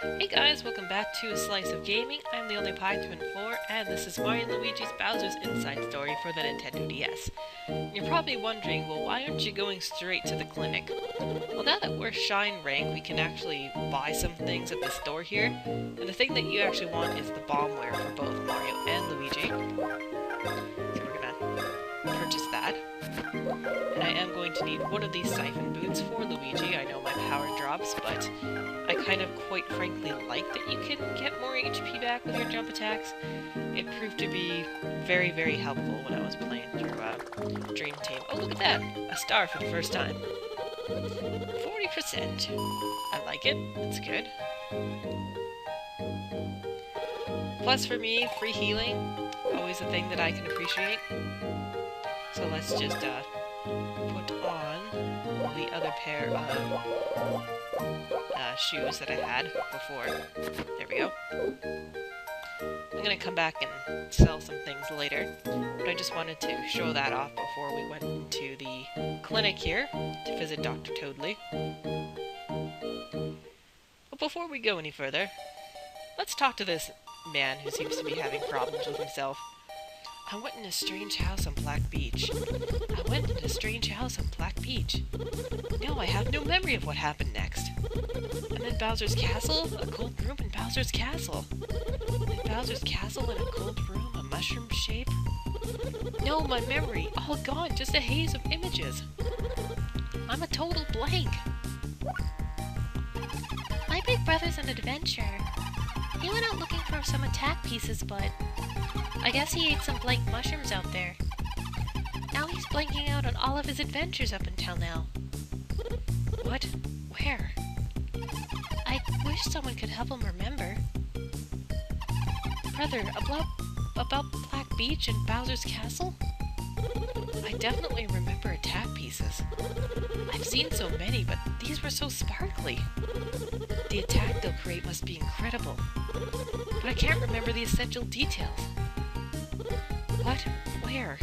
Hey guys, welcome back to A Slice of Gaming. I'm the only Pie24, and this is Mario & Luigi's Bowser's Inside Story for the Nintendo DS. You're probably wondering, well, why aren't you going straight to the clinic? Well, now that we're Shine rank, we can actually buy some things at the store here, and the thing that you actually want is the bombware for both Mario and Luigi. So we're gonna purchase that. And I am going to need one of these siphon boots for Luigi. I know my power drops, but I kind of quite frankly like that you can get more HP back with your jump attacks. It proved to be very, very helpful when I was playing through Dream Team. Oh, look at that! A star for the first time. 40%. I like it. It's good. Plus for me, free healing. Always a thing that I can appreciate. So let's just put on the other pair of shoes that I had before. There we go. I'm gonna come back and sell some things later, but I just wanted to show that off before we went into the clinic here to visit Dr. Toadley. But before we go any further, let's talk to this man who seems to be having problems with himself. I went in a strange house on Black Beach. No, I have no memory of what happened next. And then Bowser's Castle? A cold room in Bowser's Castle. In Bowser's Castle in a cold room, a mushroom shape? No, my memory, all gone, just a haze of images. I'm a total blank. My big brother's an adventurer. He went out looking for some attack pieces, but I guess he ate some blank mushrooms out there. Now he's blanking out on all of his adventures up until now. What? Where? I wish someone could help him remember. Brother, about Black Beach and Bowser's Castle? I definitely remember attack pieces. I've seen so many, but these were so sparkly. The attack they'll create must be incredible. But I can't remember the essential details. What? Where?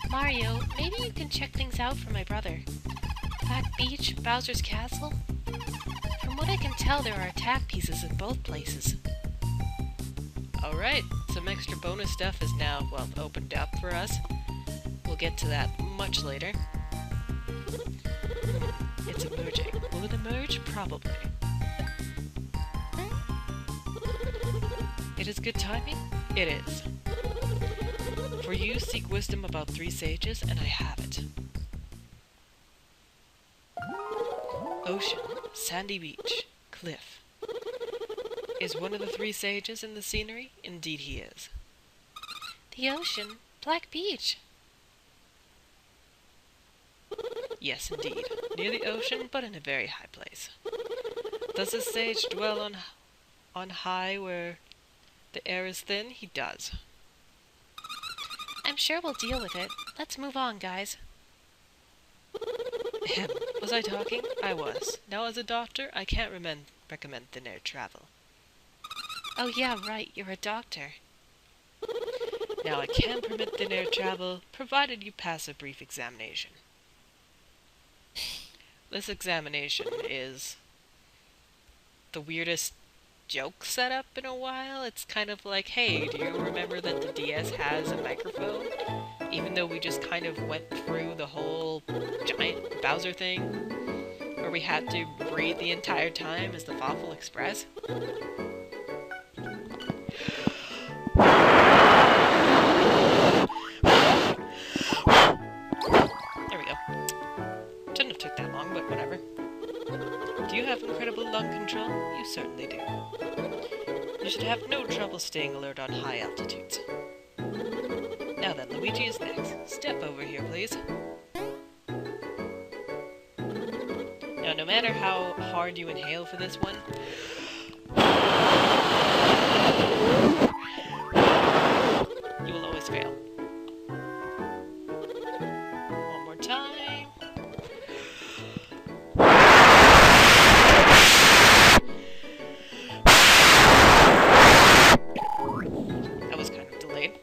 Mario, maybe you can check things out for my brother. Black Beach, Bowser's Castle? From what I can tell, there are attack pieces in both places. Alright, some extra bonus stuff is now, well, opened up for us. We'll get to that much later. It's emerging. Will it emerge? Probably. It is good timing? It is. For you, seek wisdom about 3 sages, and I have it. Ocean, sandy beach, cliff. Is one of the 3 sages in the scenery? Indeed he is. The ocean, Black Beach. Yes, indeed. Near the ocean, but in a very high place. Does this sage dwell on high where the air is thin? He does. I'm sure we'll deal with it. Let's move on, guys. Ahem. Was I talking? I was. Now as a doctor, I can't recommend thin air travel. Oh yeah, right, you're a doctor. Now I can permit thin air travel, provided you pass a brief examination. This examination is the weirdest joke setup in a while. It's kind of like, hey, do you remember that the DS has a microphone? Even though we just kind of went through the whole giant Bowser thing, where we had to breathe the entire time as the Fawful Express. There we go. Shouldn't have took that long, but whatever. Do you have incredible lung control? You certainly do. You should have no trouble staying alert on high altitudes. Now then, Luigi is next. Step over here, please. Now, no matter how hard you inhale for this one, you will always fail. One more time. That was kind of delayed.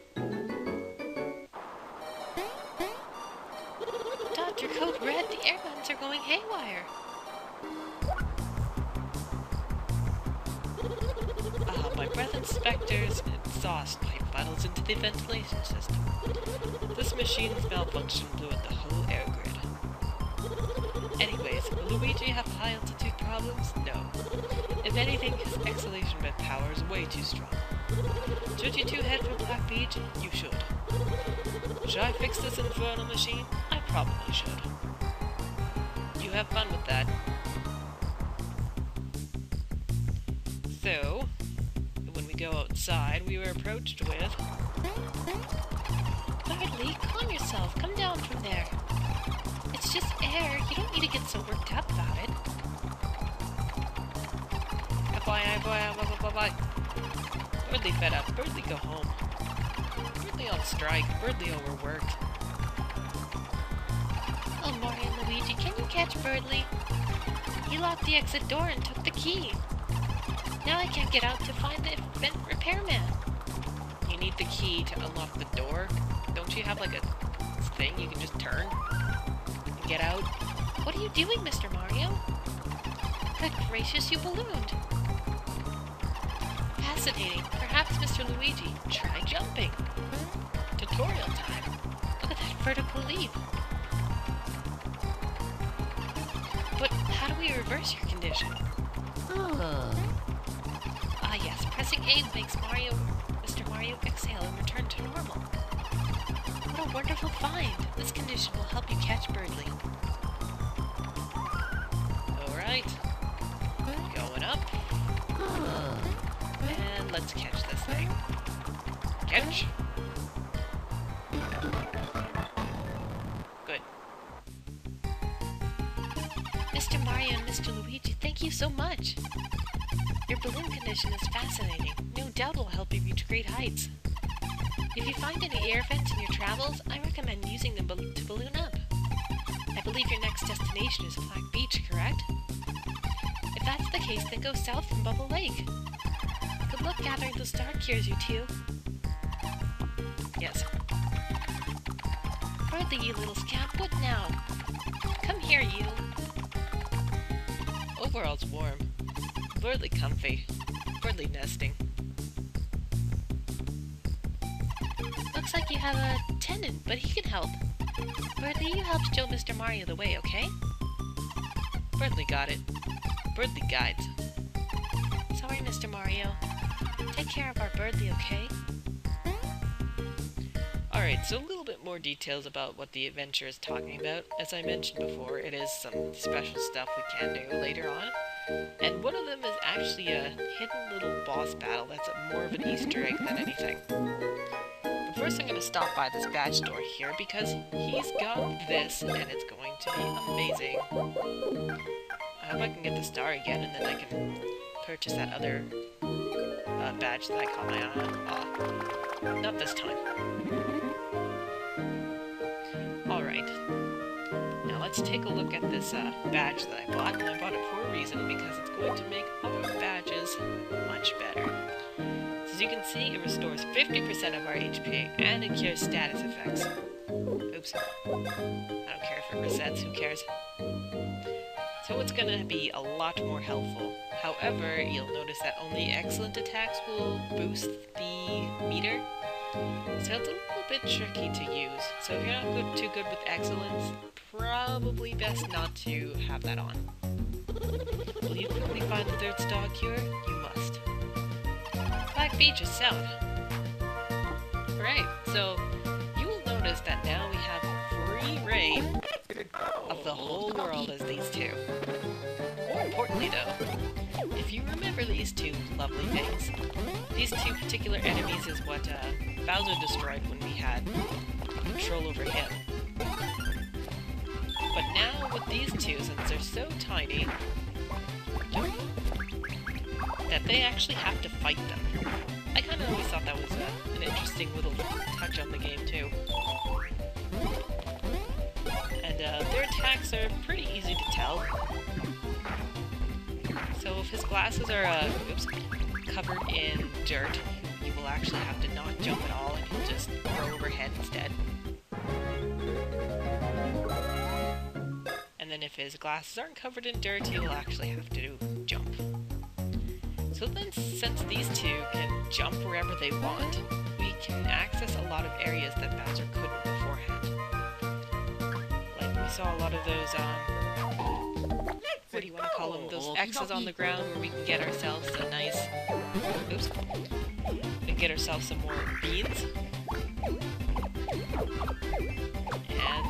Dr. Code Red, the air guns are going haywire. my breath inspector's exhaust pipe funnels into the ventilation system. This machine's malfunction blew out the whole air grid. Anyways, will Luigi have high altitude problems? No. If anything, his exhalation vent power is way too strong. Should you two head for Black Beach? You should. Should I fix this infernal machine? I probably should. You have fun with that. So, when we go outside, we were approached with... Hardly, calm yourself. Come down from there. It's just air. You don't need to get so worked up about it. Bye. Birdly fed up. Birdly go home. Birdly on strike. Birdly overworked. Oh, Mario and Luigi, can you catch Birdly? He locked the exit door and took the key. Now I can't get out to find the vent repairman. You need the key to unlock the door? Don't you have like a thing you can just turn and get out? What are you doing, Mr. Mario? Good gracious, you ballooned. Fascinating. Perhaps, Mr. Luigi, try jumping. Tutorial time. Look at that vertical leap. But how do we reverse your condition? Ah yes, pressing A makes Mr. Mario exhale and return to normal. What a wonderful find. This condition will help you catch Birdly. Alright. Going up. And let's catch this thing. Catch. Good. Mr. Mario and Mr. Luigi, thank you so much. Your balloon condition is fascinating. No doubt will help you reach great heights. If you find any air vents in your travels, I recommend using them to balloon up. I believe your next destination is Black Beach, correct? If that's the case, then go south from Bubble Lake. Good luck gathering those star cures, you two. Yes. Birdly, you little scamp, what now? Come here, you. Overall, it's warm. Birdly comfy. Birdly nesting. Looks like you have a attendant, but he can help. Birdly, you help show Mr. Mario the way, okay? Birdly got it. Birdly guides. Sorry, Mr. Mario. Take care of our Birdly, okay? Alright, so a little bit more details about what the adventure is talking about. As I mentioned before, it is some special stuff we can do later on. And one of them is actually a hidden little boss battle that's more of an Easter egg than anything. But first I'm going to stop by this badge store here because he's got this and it's going to be amazing. I hope I can get the star again and then I can purchase that other badge that I caught my eye on. Not this time. Alright. Now let's take a look at this badge that I bought. And I bought it for a reason because it's going to make our badges much better. So as you can see, it restores 50% of our HP and it cures status effects. Oops. I don't care if it resets, who cares? So it's going to be a lot more helpful. However, you'll notice that only excellent attacks will boost the meter. So it's a little bit tricky to use. So if you're not too good with excellence, probably best not to have that on. Will you quickly find the third star cure? You must. Black Beach is south. Right, so you will notice that now we have free reign of the whole world as these two. More importantly though, if you remember these two lovely things, these two particular enemies is what Bowser destroyed when we had control over him. But now with these two, since they're so tiny, that they actually have to fight them. I kind of always thought that was an interesting little touch on the game too. And their attacks are pretty easy to tell. So if his glasses are covered in dirt, you will actually have to not jump at all and he'll just throw overhead instead. And then if his glasses aren't covered in dirt, he will actually have to jump. So then, since these two can jump wherever they want, we can access a lot of areas that Bowser couldn't beforehand. Like, we saw a lot of those, what do you want to call them? Those X's on the ground where we can get ourselves a nice... Oops. We can get ourselves some more beans. And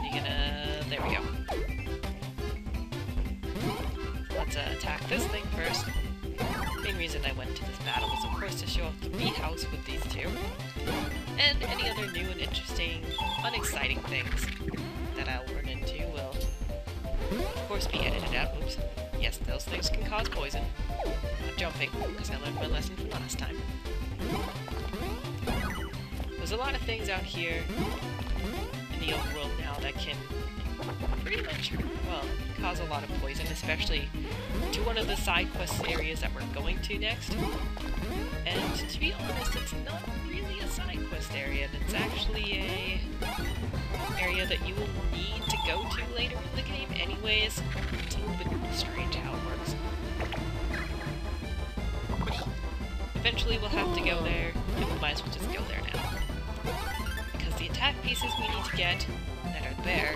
you're gonna... There we go. Let's attack this thing first. The main reason I went to this battle was, of course, to show off the bee house with these two. And any other new and interesting, unexciting things that I'll run into will, of course, be edited out. Oops. Yes, those things can cause poison. I'm not jumping, because I learned my lesson from last time. There's a lot of things out here in the overworld now that can pretty much, well, cause a lot of poison, especially to one of the side quest areas that we're going to next. And to be honest, it's not really a side quest area, it's actually a area that you will need to go to later in the game anyways. It's a little bit strange how it works. Eventually we'll have to go there, and we might as well just go there now. Because the attack pieces we need to get that are there,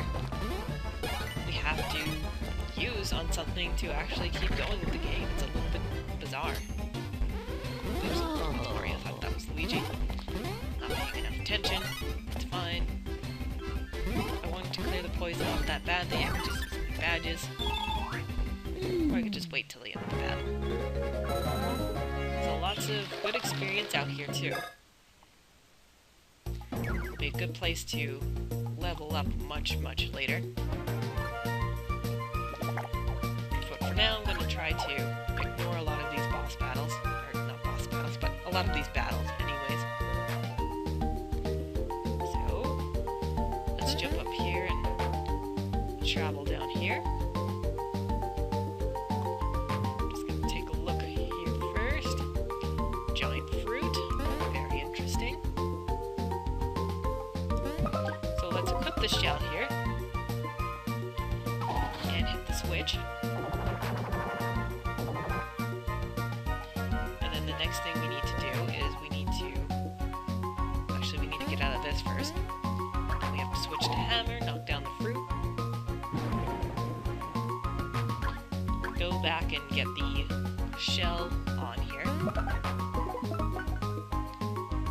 we have to use on something to actually keep going with the game. It's a little bit bizarre. Oops, sorry, I thought that was Luigi. Not paying enough attention. It's fine. I wanted to clear the poison off that badly. I could just use my badges. Or I could just wait till the end of the battle. So lots of good experience out here too. It'll be a good place to level up much, much later. But for now, I'm going to try to ignore a lot of these boss battles. Or not boss battles, but a lot of these battles anyways. So, let's jump up here and travel down here. Just going to take a look here first. Giant fruit. Very interesting. So let's equip the shell here. And hit the switch. And then the next thing we need to do is we need to... Actually, we need to get out of this first. Then we have to switch to hammer, knock down the fruit. Go back and get the shell on here.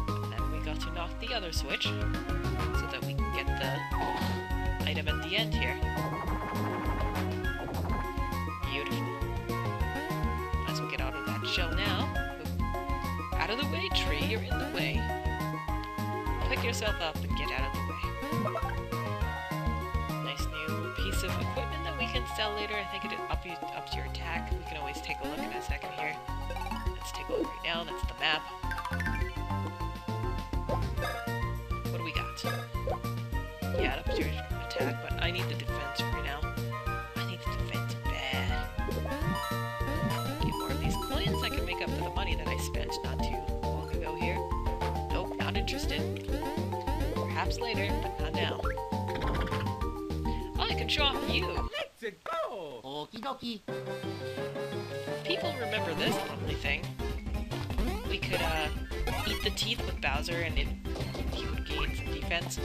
And then we got to knock the other switch so that we can get the item at the end here. Beautiful. As we get out of that shell now. Out of the way, tree, you're in the way. Pick yourself up and get out of the way. Nice new piece of equipment that we can sell later. I think it ups your attack. We can always take a look in a second here. Let's take a look right now. That's the map. What do we got? Yeah, it ups your attack, but I need the defense right now. I need the defense bad. Get more of these coins. I can make up for the money that I spent not too long ago here. Nope, not interested. Perhaps later, but not now. Oh, I can show off you! Let's go! Okie dokie. People remember this lovely thing. We could, eat the teeth with Bowser and he would gain some defense.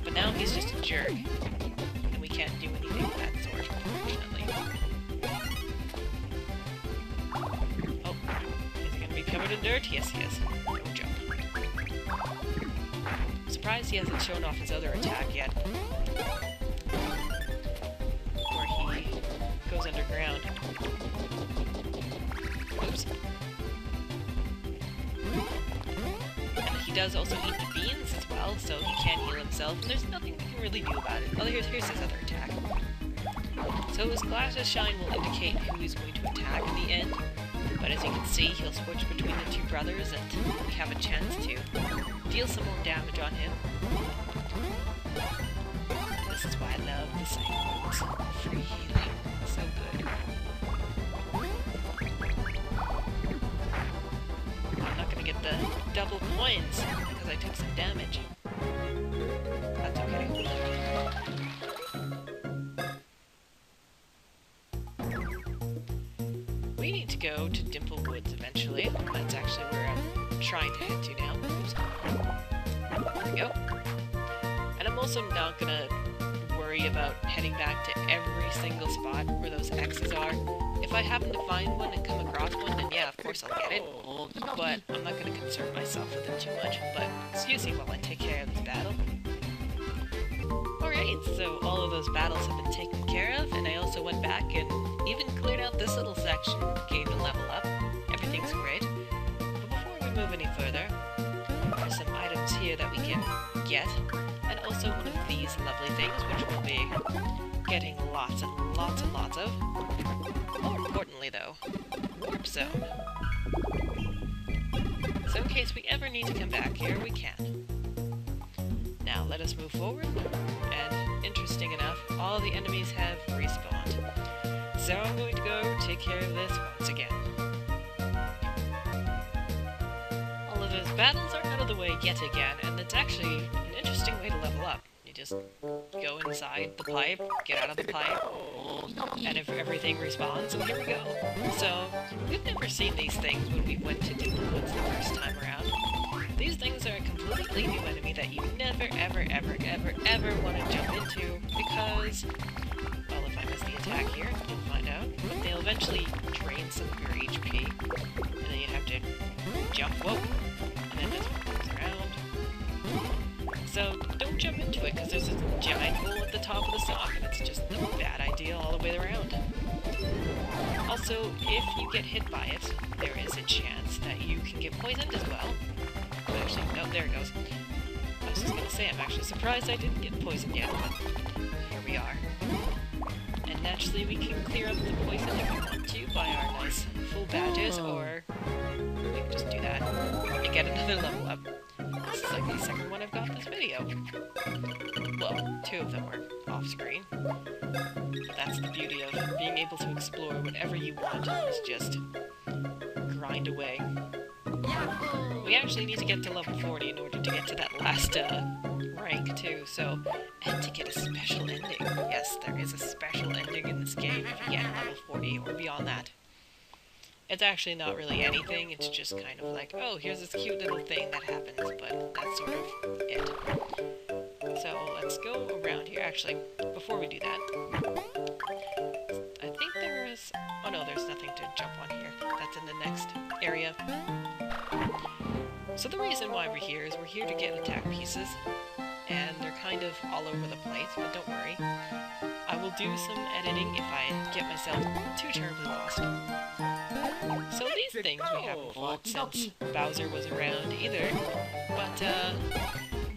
But now he's just a jerk. And we can't do anything with that sword, unfortunately. Oh, is he gonna be covered in dirt? Yes, he is. Don't jump. I'm surprised he hasn't shown off his other attack yet. Where he goes underground. Oops. And he does also eat the beans as well, so he can heal himself, and there's nothing we can really do about it. Oh, here's his other attack. So his glasses shine will indicate who he's going to attack at the end, but as you can see, he'll switch between the two brothers, and we have a chance to deal some more damage on him. This is why I love the sight moves. Free healing. So good. I'm not gonna get the double coins because I took some damage. That's okay. We need to go go to Dimple Woods eventually. That's actually where I'm trying to head to now. Oops. There we go. And I'm also not gonna worry about heading back to every single spot where those X's are. If I happen to find one and come across one, then yeah, of course I'll get it. But I'm not gonna concern myself with it too much. But excuse me while I take care of this battle. Alright, so all of those battles have been taken care of, and I also went back and even cleared out this little section, gained a level up. Everything's great. But before we move any further, there's some items here that we can get, and also one of these lovely things, which we'll be getting lots and lots and lots of. More importantly though, Warp Zone. So in case we ever need to come back here, we can. Now let us move forward, and interesting enough, all the enemies have respawned. So I'm going to go take care of this once again. All of those battles are out of the way yet again, and it's actually an interesting way to level up. You just go inside the pipe, get out of the pipe, and if everything respawns, and here we go. So, we've never seen these things when we went to Dimple Woods the first time around. These things are a completely new enemy that you never, ever, ever, ever, ever want to jump into, because, well, if I miss the attack here, you'll find out, but they'll eventually drain some of your HP, and then you have to jump, whoa, and then this one comes around. So, don't jump into it, because there's a giant hole at the top of the sock, and it's just a bad idea all the way around. Also, if you get hit by it, there is a chance that you can get poisoned as well. Actually, no, there it goes. I was just gonna say, I'm actually surprised I didn't get poisoned yet, but here we are. And naturally, we can clear up the poison if we want to by our nice full badges, or we can just do that and get another level up. This is like the second one I've got this video. Well, two of them were off-screen. But that's the beauty of being able to explore whatever you want, is just grind away. We actually need to get to level 40 in order to get to that last rank too, so, and to get a special ending. Yes, there is a special ending in this game if you get level 40 or beyond that. It's actually not really anything, it's just kind of like, oh, here's this cute little thing that happens, but that's sort of it. So let's go around here. Actually, before we do that, I think there is, oh no, there's nothing to jump on here. That's in the next area. So the reason why we're here is we're here to get attack pieces, and they're kind of all over the place, but don't worry. I will do some editing if I get myself too terribly lost. So these things we haven't fought since Bowser was around either, but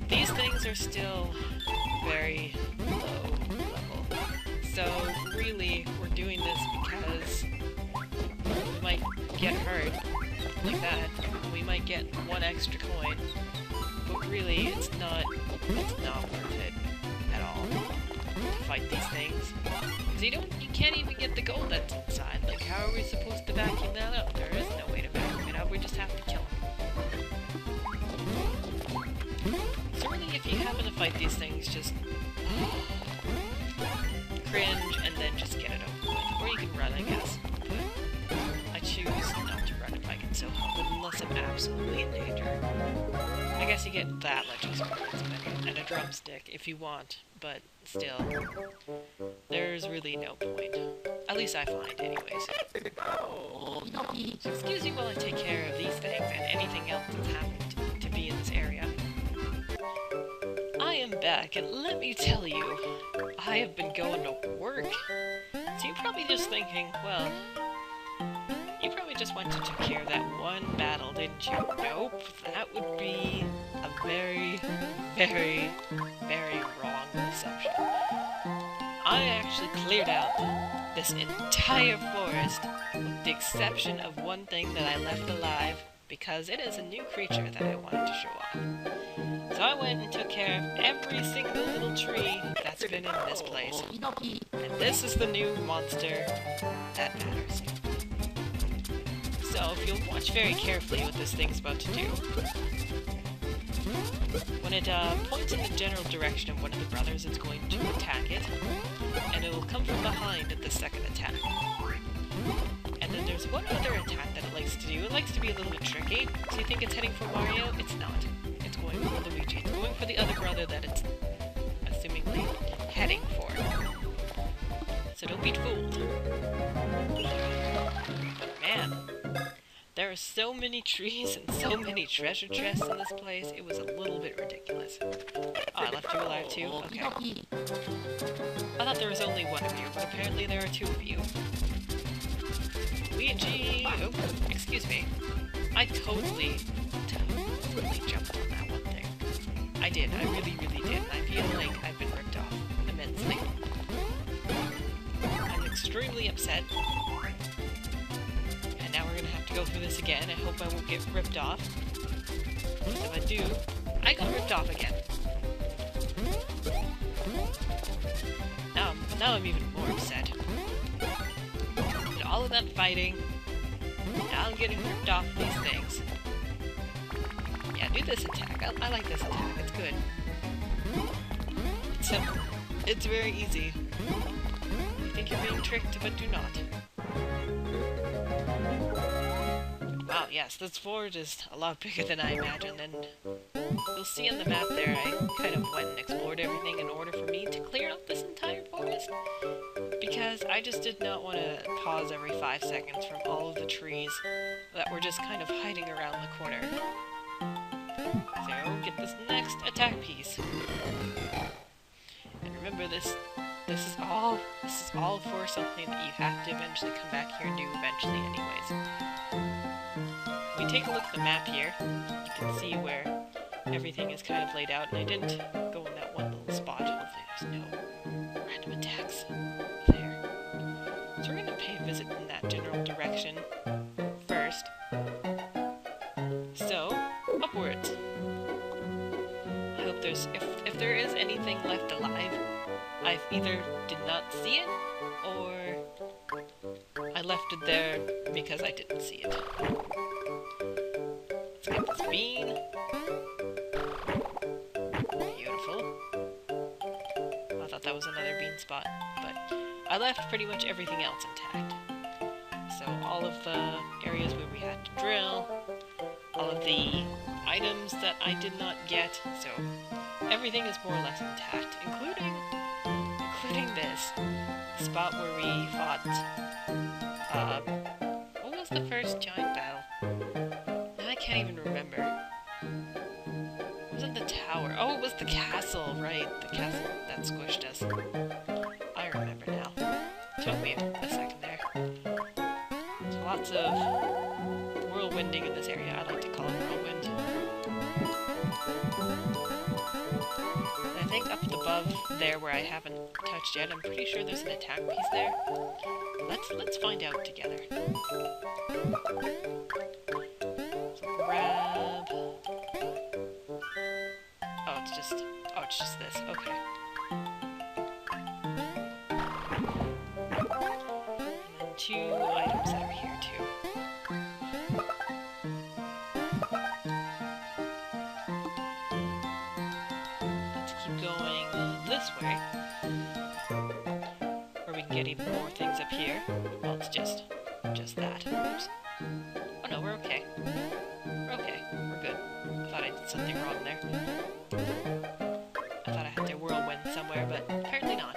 these things are still very low level. So really, we're doing this because we might get hurt like that. We might get one extra coin, but really, it's not worth it at all to fight these things. Because you can't even get the gold that's inside. Like, how are we supposed to vacuum that up? There is no way to vacuum it up. We just have to kill them. So really, if you happen to fight these things, just cringe and then just get it over with. Or you can run, I guess. But I choose not to run if I can so help, unless I'm absolutely in danger. I guess you get that much experience and a drumstick if you want, but still, there's really no point. At least I find, anyways. So excuse me while I take care of these things and anything else that's happened to be in this area. I am back, and let me tell you, I have been going to work. So you're probably just thinking, well, you probably just went to take care of that one battle, didn't you? Nope, that would be a very, very, very wrong assumption. I actually cleared out this entire forest, with the exception of one thing that I left alive, because it is a new creature that I wanted to show off. So I went and took care of every single little tree that's been in this place. And this is the new monster that matters. So if you'll watch very carefully what this thing's about to do, when it points in the general direction of one of the brothers, it's going to attack it, and it will come from behind at the second attack. And then there's has one other attack that it likes to do. It likes to be a little bit tricky. So you think it's heading for Mario? It's not. It's going for Luigi. It's going for the other brother that it's assumingly heading for. So don't be fooled. But man, there are so many trees and so many treasure chests in this place, it was a little bit ridiculous. Oh, I left you alive too? Okay. I thought there was only one of you, but apparently there are two of you. Luigi! Oh, excuse me. I totally jumped on that one thing. I did, I really did, and I feel like I've been ripped off immensely. I'm extremely upset. And now we're gonna have to go through this again. I hope I won't get ripped off. If I do, I got ripped off again. Now I'm even more upset. Did all of that fighting, now I'm getting ripped off these things. Yeah, do this attack. I like this attack. It's good. It's simple. It's very easy. You think you're being tricked, but do not. Wow, yes, this forge is a lot bigger than I imagined, and you'll see on the map there, I kind of went and explored everything in order for me to clear out this entire forest, because I just did not want to pause every 5 seconds from all of the trees that were just kind of hiding around the corner. So, get this next attack piece. And remember, this is all for something that you have to eventually come back here and do eventually anyways. If we take a look at the map here, you can see where everything is kind of laid out, and I didn't go in that one little spot. Hopefully there's no random attacks there. So we're going to pay a visit in that general direction first. So, upwards. I hope if there is anything left alive, I either did not see it, or I left it there because I didn't see it. Let's get this bean. Beautiful. I thought that was another bean spot, but I left pretty much everything else intact. So all of the areas where we had to drill, all of the items that I did not get, so everything is more or less intact, including this spot where we fought, what was the first giant battle? I can't even remember. It wasn't the tower. Oh, it was the castle, right. The castle that squished us. I remember now. Took me a second there. So lots of whirlwinding in this area. I like to call it whirlwind. And I think up above there where I haven't touched yet, I'm pretty sure there's an attack piece there. Let's find out together. So grab. Oh, it's just this. Okay. And then 2 items that are here too. Let's keep going this way, where we can get even more things up here. Well, it's just that. Oops. Oh no, we're okay. We're okay. We're good. I thought I did something wrong there. I thought I had to whirlwind somewhere, but apparently not.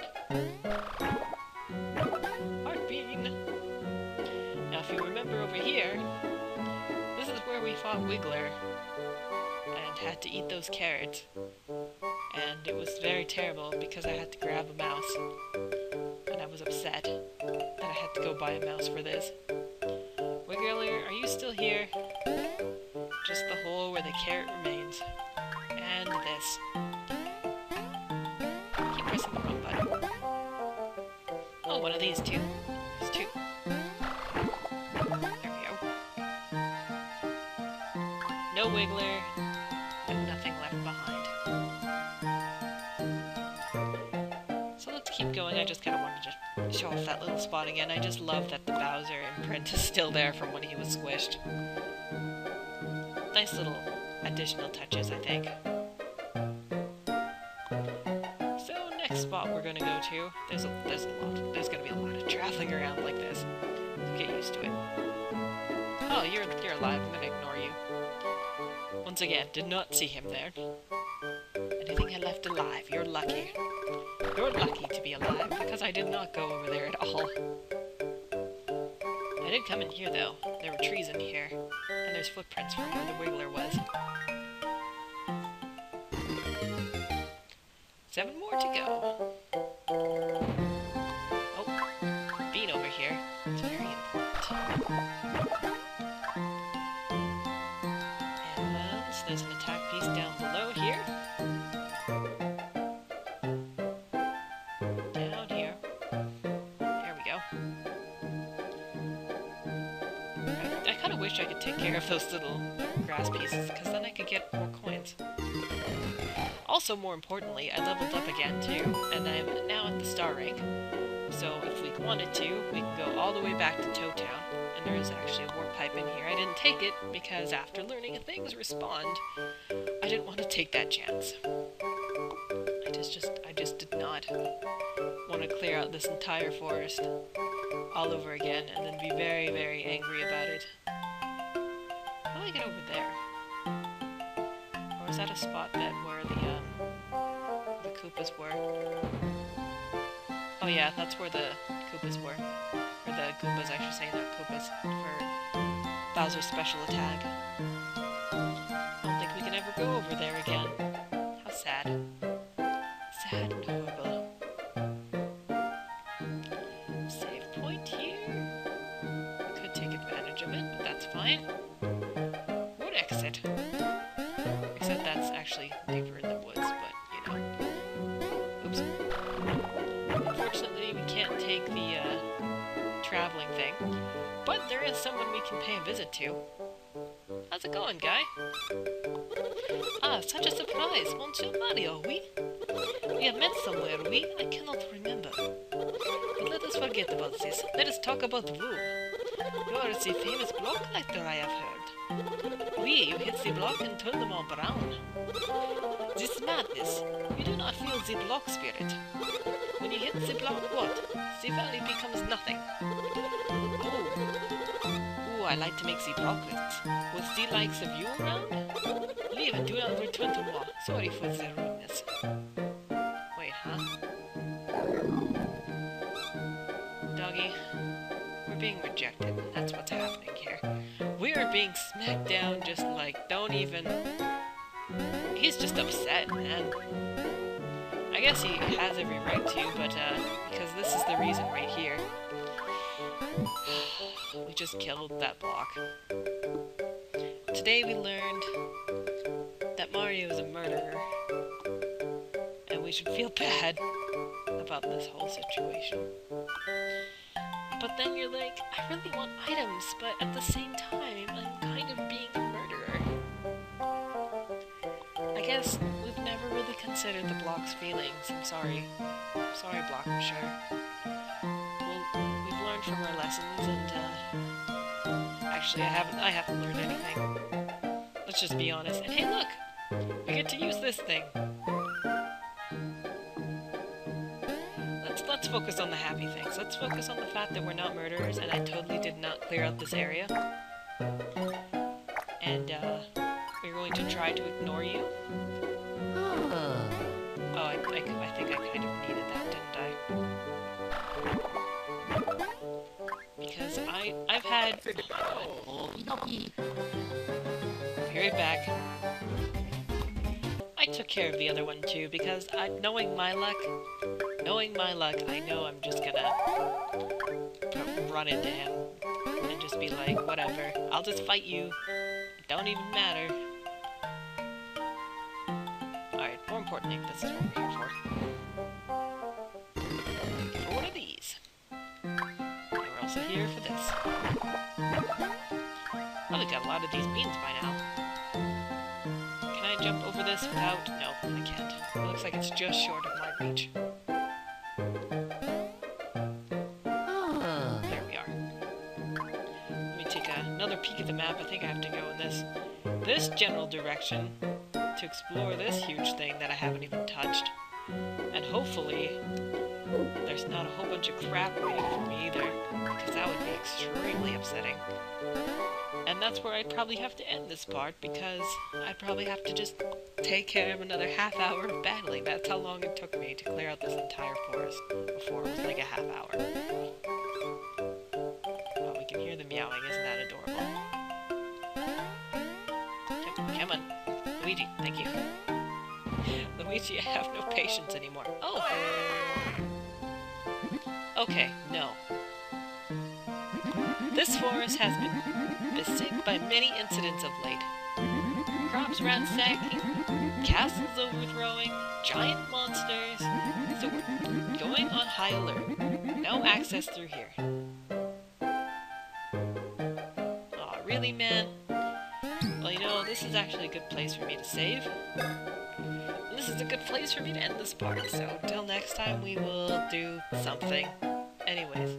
Heart bean! Now if you remember over here, this is where we fought Wiggler and had to eat those carrots. And it was very terrible because I had to grab a mouse. And I was upset that I had to go buy a mouse for this. Wiggler, are you still here? Just the hole where the carrot remains. And this. Keep pressing the wrong button. Oh, one of these two. There's 2. There we go. No Wiggler, and nothing left behind. So let's keep going. I just kind of wanted to show off that little spot again. I just love that the Bowser imprint is still there from when he was squished. Nice little additional touches, I think. So next spot we're gonna go to. There's gonna be a lot of traveling around like this. So get used to it. you're alive. I'm gonna ignore you. Once again, did not see him there. Anything I left alive, you're lucky. You're lucky to be alive, because I did not go over there at all. I did come in here, though. There were trees in here. And there's footprints from where the Wiggler was. 7 more to go. Oh, bean over here. It's very important. And there's an attack piece down below here. Down here. There we go. I kind of wish I could take care of those little grass pieces, because then I could get more coins. Also, more importantly, I leveled up again too, and I'm now at the star rank. So if we wanted to, we can go all the way back to Toad Town, and there is actually a warp pipe in here. I didn't take it, because after learning things respond, I didn't want to take that chance. I just did not want to clear out this entire forest all over again, and then be very, very angry about it. How do I get over there? Or is that a spot that where the Koopas were? Oh yeah, that's where the Koopas were. Or the Goombas, I should say, not Koopas, for Bowser's special attack. I don't think we can ever go over there again. How sad. Sad and horrible. Save point here. Could take advantage of it, but that's fine. Would exit. Except that's actually deeper in the woods, but you know. Oops. Unfortunately, we can't take the traveling thing, but there is someone we can pay a visit to. How's it going, guy? Ah, such a surprise, Monsieur Mario, oui? We have met somewhere, oui? I cannot remember. But let us forget about this. Let us talk about Wu. You are the famous block collector, I have heard. Oui, you hit the block and turn them all brown. This madness. You do not feel the block spirit. When you hit the block, what? The valley becomes nothing. Oh. Ooh, I like to make the blocklets. Was the likes of you around? Leave and do not return to moi. Sorry for the rudeness. Wait, huh? Doggy, we're being rejected. That's what's happening here. We are being smacked down just like, don't even... He's just upset, man. I guess he has every right to, but, because this is the reason right here. We just killed that block. Today we learned that Mario is a murderer, and we should feel bad about this whole situation. But then you're like, I really want items, but at the same time, I'm kind of being a murderer. I guess we've never really considered the block's feelings. I'm sorry. Sorry, block, I'm sure. Well, we've learned from our lessons, and, actually, I haven't learned anything. Let's just be honest. And hey, look! We get to use this thing! Let's focus on the happy things. Let's focus on the fact that we're not murderers, and I totally did not clear out this area. And, we're going to try to ignore you. Oh, I think I kind of needed that, didn't I? Because I've had... Be right back. I took care of the other one too, because knowing my luck, I know I'm just gonna run into him and just be like, whatever, I'll just fight you. It don't even matter. Alright, more importantly, this is what we're here for. For one of these. And we're also here for this. Oh, we got a lot of these beans by now. Can I jump over this without... No, I can't. It looks like it's just short of my reach. There we are. Let me take another peek at the map. I think I have to go in this general direction to explore this huge thing that I haven't even touched. And hopefully, there's not a whole bunch of crap waiting for me either, because that would be extremely upsetting. And that's where I'd probably have to end this part, because I'd probably have to just take care of another half hour of battling. That's how long it took me to clear out this entire forest. Before it was like a half hour. Oh, we can hear the meowing. Isn't that adorable? Come on. Luigi, thank you. Luigi, I have no patience anymore. Oh! Okay, no. This forest has been beset by many incidents of late. Crops ransacking, castles overthrowing, giant monsters. So we're going on high alert. No access through here. Aw, really, man? Well, you know, this is actually a good place for me to save. And this is a good place for me to end this part, so until next time we will do something. Anyways.